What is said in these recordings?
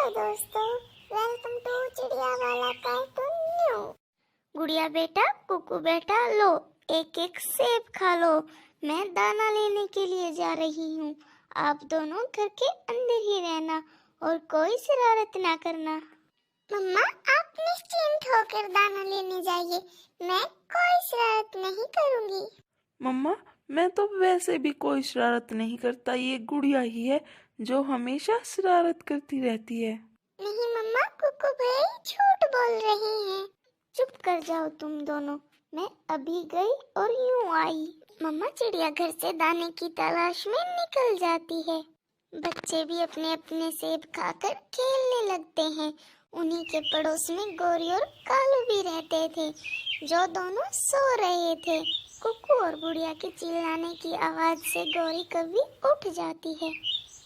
Hello दोस्तों, welcome to चिड़िया वाला कार्टून न्यू। गुड़िया बेटा, कुकू बेटा, लो एक एक सेब खा लो। मैं दाना लेने के लिए जा रही हूँ। आप दोनों घर के अंदर ही रहना और कोई शरारत ना करना। मम्मा, आप निश्चिंत होकर दाना लेने जाइए, मैं कोई शरारत नहीं करूँगी। मम्मा, मैं तो वैसे भी कोई शरारत नहीं करता। ये गुड़िया ही है जो हमेशा शरारत करती रहती है। नहीं मम्मा, कुकू भाई झूठ बोल रहे हैं। चुप कर जाओ तुम दोनों, मैं अभी गई और यूं आई। मम्मा चिड़ियाघर से दाने की तलाश में निकल जाती है। बच्चे भी अपने अपने सेब खाकर खेलने लगते हैं। उन्हीं के पड़ोस में गोरी और कालू भी रहते थे, जो दोनों सो रहे थे। कुकू और गुड़िया के चिल्लाने की आवाज से गोरी कभी उठ जाती है।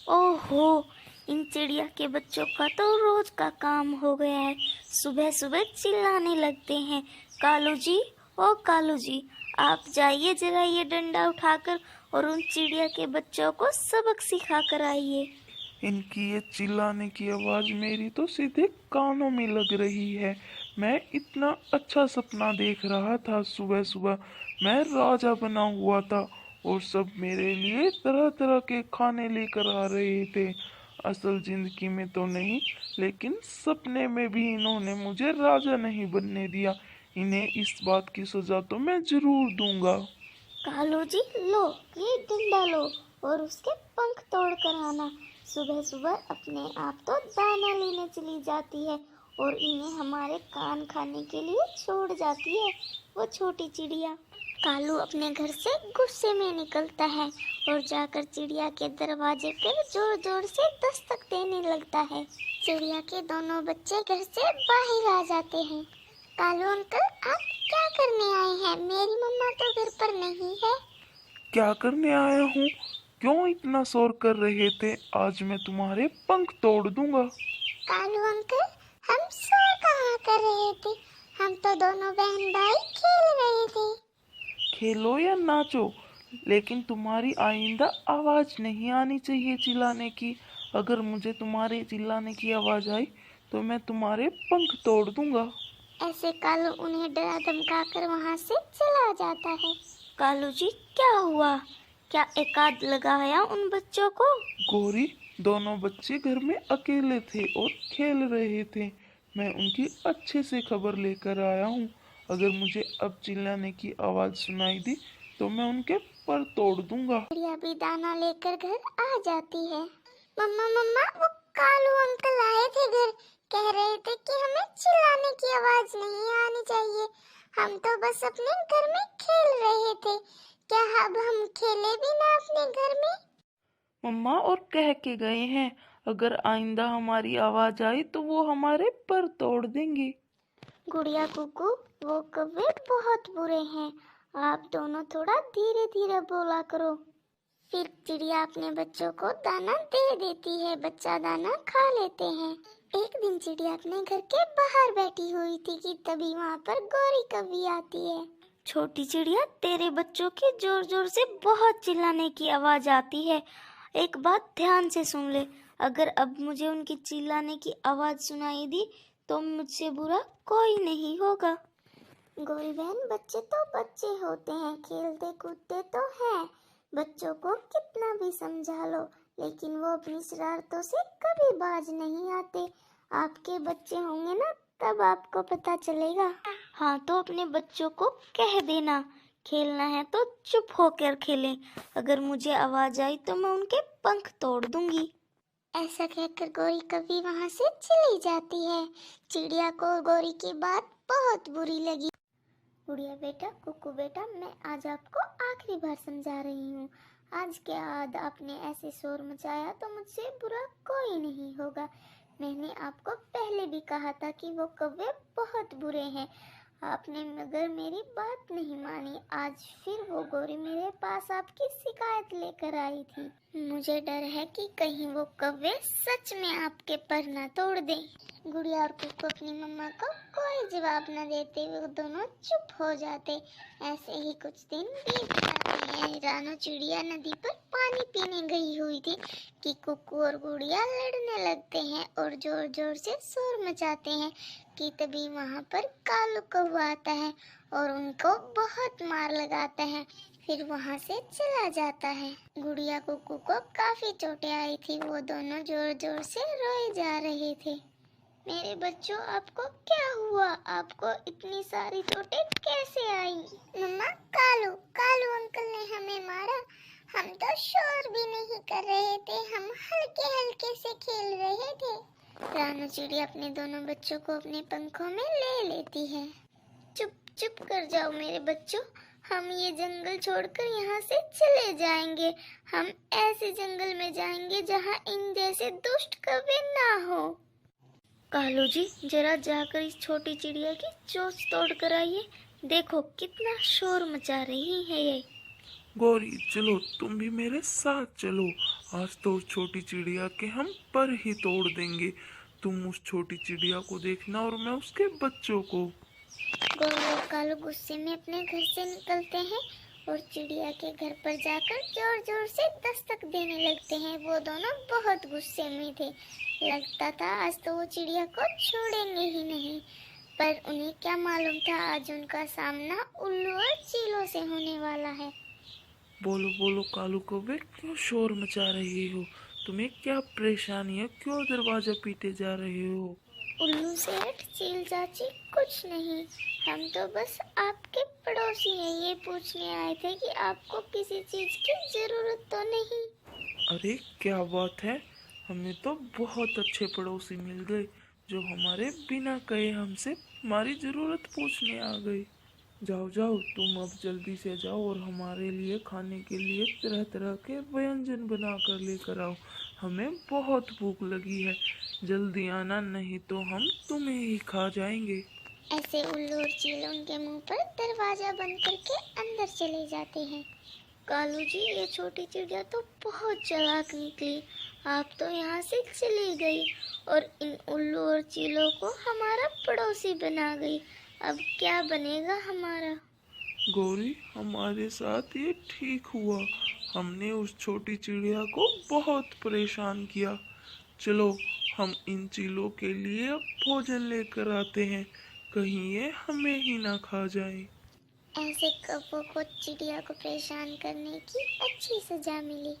ओहो, इन चिड़िया के बच्चों का तो रोज का काम हो गया है। सुबह सुबह चिल्लाने लगते हैं। कालू जी, ओ कालू जी, आप जाइए जरा ये डंडा उठाकर और उन चिड़िया के बच्चों को सबक सिखा कर आइए। इनकी ये चिल्लाने की आवाज मेरी तो सीधे कानों में लग रही है। मैं इतना अच्छा सपना देख रहा था सुबह सुबह। मैं राजा बना हुआ था और सब मेरे लिए तरह तरह के खाने लेकर आ रहे थे। असल जिंदगी में तो नहीं, लेकिन सपने में भी इन्होंने मुझे राजा नहीं बनने दिया। इन्हें इस बात की सजा तो मैं जरूर दूंगा। कालू जी, लो ये डंडा लो और उसके पंख तोड़ कर आना। सुबह सुबह अपने आप तो दाना लेने चली जाती है और इन्हें हमारे कान खाने के लिए छोड़ जाती है वो छोटी चिड़िया। कालू अपने घर से गुस्से में निकलता है और जाकर चिड़िया के दरवाजे पर जोर जोर से दस्तक देने लगता है। चिड़िया के दोनों बच्चे घर से बाहर आ जाते हैं। कालू अंकल, आप क्या करने आए हैं? मेरी मम्मा तो घर पर नहीं है। क्या करने आया हूँ? क्यों इतना शोर कर रहे थे? आज मैं तुम्हारे पंख तोड़ दूंगा। कालू अंकल, हम शोर कहाँ कर रहे थे? हम तो दोनों बहन भाई खेल रहे थे। खेलो या नाचो, लेकिन तुम्हारी आइंदा आवाज नहीं आनी चाहिए चिल्लाने की। अगर मुझे तुम्हारे चिल्लाने की आवाज आई तो मैं तुम्हारे पंख तोड़ दूंगा। ऐसे कालू उन्हें डरा धमका कर वहाँ से चला जाता है। कालू जी, क्या हुआ? क्या एकाद लगाया उन बच्चों को? गोरी, दोनों बच्चे घर में अकेले थे और खेल रहे थे। मैं उनकी अच्छे से खबर लेकर आया हूँ। अगर मुझे अब चिल्लाने की आवाज सुनाई दी तो मैं उनके पर तोड़ दूंगा। चिड़िया भी दाना लेकर घर आ जाती है। मम्मा मम्मा, वो कालू अंकल आए थे घर, कह रहे थे कि हमें चिल्लाने की आवाज नहीं आनी चाहिए। हम तो बस अपने घर में खेल रहे थे। क्या अब हम खेले भी ना अपने घर में? मम्मा और कह के गए हैं, अगर आइंदा हमारी आवाज आई तो वो हमारे पर तोड़ देंगे। गुड़िया कुकू, वो कौवे बहुत बुरे हैं। आप दोनों थोड़ा धीरे धीरे बोला करो। फिर चिड़िया अपने बच्चों को दाना दे देती है। बच्चा दाना खा लेते हैं। एक दिन चिड़िया अपने घर के बाहर बैठी हुई थी कि तभी वहाँ पर गोरी कौवी आती है। छोटी चिड़िया, तेरे बच्चों की जोर जोर से बहुत चिल्लाने की आवाज आती है। एक बात ध्यान से सुन ले, अगर अब मुझे उनकी चिल्लाने की आवाज सुनाई दी तो मुझसे बुरा कोई नहीं होगा। गोरी बहन, बच्चे तो बच्चे होते हैं, खेलते कूदते तो हैं। बच्चों को कितना भी समझा लो, लेकिन वो अपनी शरारतों से कभी बाज नहीं आते। आपके बच्चे होंगे ना, तब आपको पता चलेगा। हाँ, तो अपने बच्चों को कह देना, खेलना है तो चुप होकर खेलें। अगर मुझे आवाज आई तो मैं उनके पंख तोड़ दूंगी। ऐसा कहकर गोरी कभी वहाँ से चली जाती है। चिड़िया को गोरी की बात बहुत बुरी लगी। गुड़िया बेटा, कुकू बेटा, मैं आज आपको आखिरी बार समझा रही हूँ। आज के बाद आपने ऐसे शोर मचाया तो मुझसे बुरा कोई नहीं होगा। मैंने आपको पहले भी कहा था कि वो कौवे बहुत बुरे हैं। आपने मगर मेरी बात नहीं मानी। आज फिर वो गोरी मेरे पास आपकी शिकायत लेकर आई थी। मुझे डर है कि कहीं वो कौवे सच में आपके पर न तोड़ दे। गुड़िया और कुकू अपनी मम्मा को कोई जवाब न देते, वो दोनों चुप हो जाते। ऐसे ही कुछ दिन बीत जाते। में रानो चिड़िया नदी पर पानी पीने गई हुई थी कि कुक्कू और गुड़िया लड़ने लगते हैं और जोर जोर से शोर मचाते हैं कि तभी वहाँ पर कालू कौवा आता है और उनको बहुत मार लगाता है, फिर वहाँ से चला जाता है। गुड़िया कुक्कू को काफी चोटें आई थी, वो दोनों जोर जोर से रोए जा रहे थे। मेरे बच्चों, आपको क्या हुआ? आपको इतनी सारी चोटें कैसे आई? मम्मा, कालू कालू अंकल ने हमें मारा। हम तो शोर भी नहीं कर रहे थे, हम हल्के हल्के से खेल रहे थे। रानू चिड़िया अपने दोनों बच्चों को अपने पंखों में ले लेती है। चुप चुप कर जाओ मेरे बच्चों, हम ये जंगल छोड़कर यहाँ से चले जाएंगे। हम ऐसे जंगल में जाएंगे जहाँ इन जैसे दुष्ट कभी ना हो। कालू जी, जरा जाकर इस छोटी चिड़िया की चोंच तोड़ कर आइए। देखो कितना शोर मचा रही है ये। गौरी चलो, तुम भी मेरे साथ चलो। आज तो उस छोटी चिड़िया के हम पर ही तोड़ देंगे। तुम उस छोटी चिड़िया को देखना और मैं उसके बच्चों को। गोलू और कालू गुस्से में अपने घर से निकलते हैं और चिड़िया के घर पर जाकर जोर जोर से दस्तक देने लगते हैं। वो दोनों बहुत गुस्से में थे, लगता था आज तो वो चिड़िया को छोड़ेंगे ही नहीं, पर उन्हें क्या मालूम था आज उनका सामना उल्लू और चीलों से होने वाला है। बोलो बोलो कालू कौवे, क्यों शोर मचा रही हो? तुम्हें क्या परेशानी है? क्यों दरवाजा पीटे जा रहे हो? उल्लू सेठ, चील चाची, कुछ नहीं, हम तो बस आपके पड़ोसी हैं। ये पूछने आए थे कि आपको किसी चीज की जरूरत तो नहीं। अरे क्या बात है, हमें तो बहुत अच्छे पड़ोसी मिल गए जो हमारे बिना कहे हमसे हमारी जरूरत पूछने आ गए। जाओ जाओ, तुम अब जल्दी से जाओ और हमारे लिए खाने के लिए तरह तरह के व्यंजन बना कर लेकर आओ। हमें बहुत भूख लगी है, जल्दी आना, नहीं तो हम तुम्हें ही खा जाएंगे। ऐसे उल्लू और चील उनके मुंह पर दरवाजा बंद करके अंदर चले जाते हैं। कालू जी, ये छोटी चिड़िया तो बहुत चालाक निकली। आप तो यहाँ से चली गई और इन उल्लू और चीलों को हमारा पड़ोसी बना गई। अब क्या बनेगा हमारा? गौरी, हमारे साथ ये ठीक हुआ। हमने उस छोटी चिड़िया को बहुत परेशान किया। चलो, हम इन चीलों के लिए अब भोजन लेकर आते हैं, कहीं ये हमें ही ना खा जाए। ऐसे कौवों को चिड़िया को परेशान करने की अच्छी सजा मिली।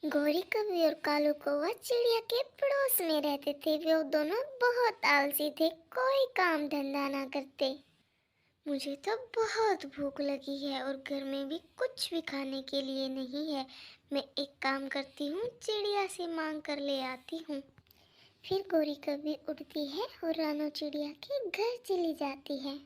गोरी कौवी और कालू कौवा चिड़िया के पड़ोस में रहते थे। वे दोनों बहुत आलसी थे, कोई काम धंधा ना करते। मुझे तो बहुत भूख लगी है और घर में भी कुछ भी खाने के लिए नहीं है। मैं एक काम करती हूँ, चिड़िया से मांग कर ले आती हूँ। फिर गोरी कौवी उड़ती है और रानो चिड़िया के घर चली जाती है।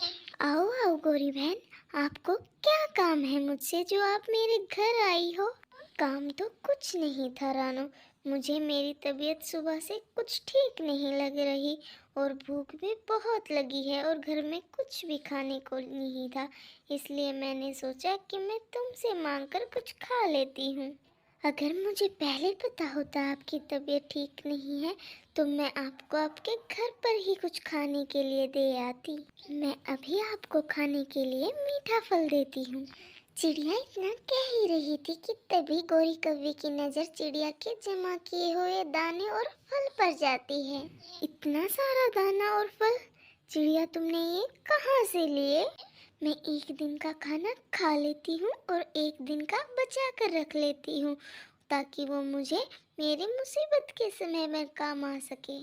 आओ आओ गोरी बहन, आपको क्या काम है मुझसे जो आप मेरे घर आई हो? काम तो कुछ नहीं था रानो, मुझे मेरी तबीयत सुबह से कुछ ठीक नहीं लग रही और भूख भी बहुत लगी है और घर में कुछ भी खाने को नहीं था, इसलिए मैंने सोचा कि मैं तुमसे मांगकर कुछ खा लेती हूँ। अगर मुझे पहले पता होता आपकी तबीयत ठीक नहीं है तो मैं आपको आपके घर पर ही कुछ खाने के लिए दे आती। मैं अभी आपको खाने के लिए मीठा फल देती हूँ। चिड़िया इतना कह ही रही थी कि तभी गोरी कौवी की नज़र चिड़िया के जमा किए हुए दाने और फल पर जाती है। इतना सारा दाना और फल, चिड़िया तुमने ये कहाँ से लिए? मैं एक दिन का खाना खा लेती हूँ और एक दिन का बचा कर रख लेती हूँ ताकि वो मुझे मेरी मुसीबत के समय में काम आ सके।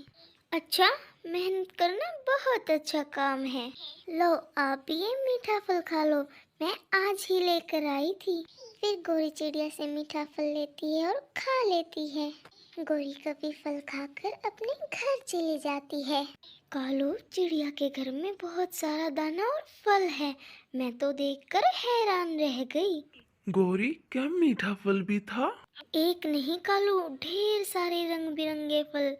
अच्छा, मेहनत करना बहुत अच्छा काम है। लो आप ये मीठा फल खा लो, मैं आज ही लेकर आई थी। फिर गोरी चिड़िया से मीठा फल लेती है और खा लेती है। गोरी कभी फल खाकर अपने घर चली जाती है। कालू, चिड़िया के घर में बहुत सारा दाना और फल है, मैं तो देखकर हैरान रह गई। गौरी, क्या मीठा फल भी था? एक नहीं कालू, ढेर सारे रंग बिरंगे फल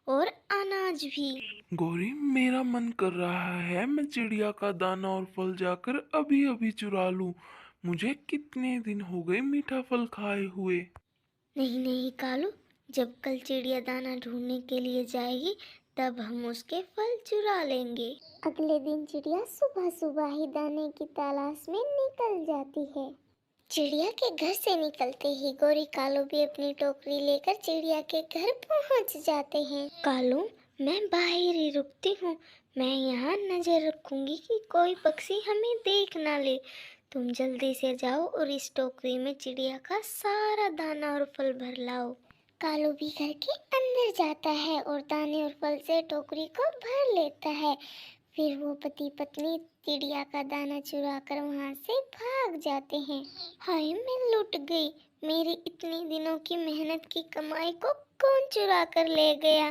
और अनाज भी। गौरी, मेरा मन कर रहा है मैं चिड़िया का दाना और फल जाकर अभी अभी चुरा लूं। मुझे कितने दिन हो गए मीठा फल खाए हुए। नहीं नहीं कालू, जब कल चिड़िया दाना ढूंढने के लिए जाएगी तब हम उसके फल चुरा लेंगे। अगले दिन चिड़िया सुबह सुबह ही दाने की तलाश में निकल जाती है। चिड़िया के घर से निकलते ही गोरी कालू भी अपनी टोकरी लेकर चिड़िया के घर पहुंच जाते हैं। कालू, मैं बाहर ही रुकती हूँ। मैं यहाँ नजर रखूंगी कि कोई पक्षी हमें देख ना ले। तुम जल्दी से जाओ और इस टोकरी में चिड़िया का सारा दाना और फल भर लाओ। कालू भी घर के अंदर जाता है और दाने और फल से टोकरी को भर लेता है। फिर वो पति पत्नी चिड़िया का दाना चुरा कर वहाँ से भाग जाते हैं। हाय, मैं लुट गई। मेरी इतनी दिनों की मेहनत की कमाई को कौन चुरा कर ले गया?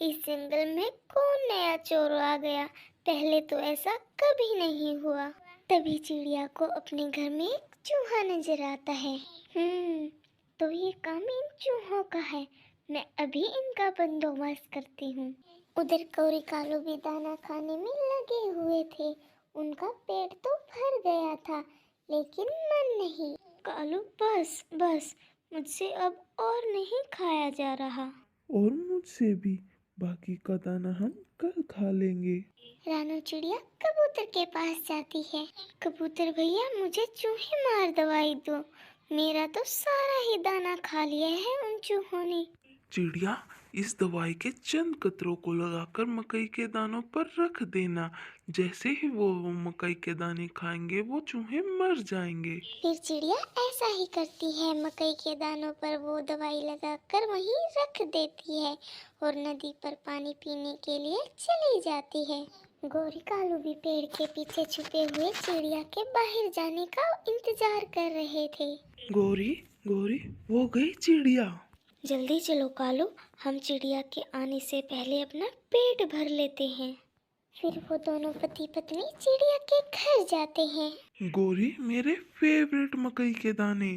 इस जंगल में कौन नया चोर आ गया? पहले तो ऐसा कभी नहीं हुआ। तभी चिड़िया को अपने घर में एक चूहा नजर आता है। तो ये काम इन चूहों का है। मैं अभी इनका बंदोबस्त करती हूँ। उधर गौरी कालू भी दाना खाने में लगे हुए थे। उनका पेट तो भर गया था, लेकिन मन नहीं। कालू, बस बस, मुझसे अब और नहीं खाया जा रहा। और मुझसे भी। बाकी का दाना हम कल खा लेंगे। रानू चिड़िया कबूतर के पास जाती है। कबूतर भैया, मुझे चूहे मार दवाई दो। मेरा तो सारा ही दाना खा लिया है उन चूहों ने। चिड़िया, इस दवाई के चंद कतरों को लगाकर मकई के दानों पर रख देना। जैसे ही वो मकई के दाने खाएंगे वो चूहे मर जाएंगे। फिर चिड़िया ऐसा ही करती है। मकई के दानों पर वो दवाई लगाकर वहीं रख देती है और नदी पर पानी पीने के लिए चली जाती है। गौरी कालू भी पेड़ के पीछे छुपे हुए चिड़िया के बाहर जाने का इंतजार कर रहे थे। गौरी, गौरी, वो गई चिड़िया। जल्दी चलो कालू, हम चिड़िया के आने से पहले अपना पेट भर लेते हैं। फिर वो दोनों पति पत्नी चिड़िया के घर जाते हैं। गौरी, मेरे फेवरेट मकई के दाने।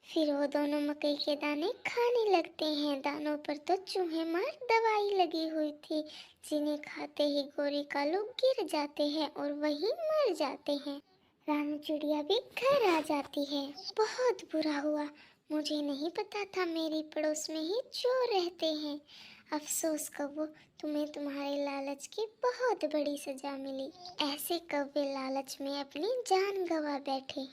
फिर वो दोनों मकई के दाने खाने लगते हैं। दानों पर तो चूहे मार दवाई लगी हुई थी, जिन्हें खाते ही गोरी कालू गिर जाते हैं और वहीं मर जाते हैं। रानू चिड़िया भी घर आ जाती है। बहुत बुरा हुआ, मुझे नहीं पता था मेरी पड़ोस में ही चोर रहते हैं। अफसोस कौवो, तुम्हें तुम्हारे लालच की बहुत बड़ी सजा मिली। ऐसे कौवे लालच में अपनी जान गंवा बैठे।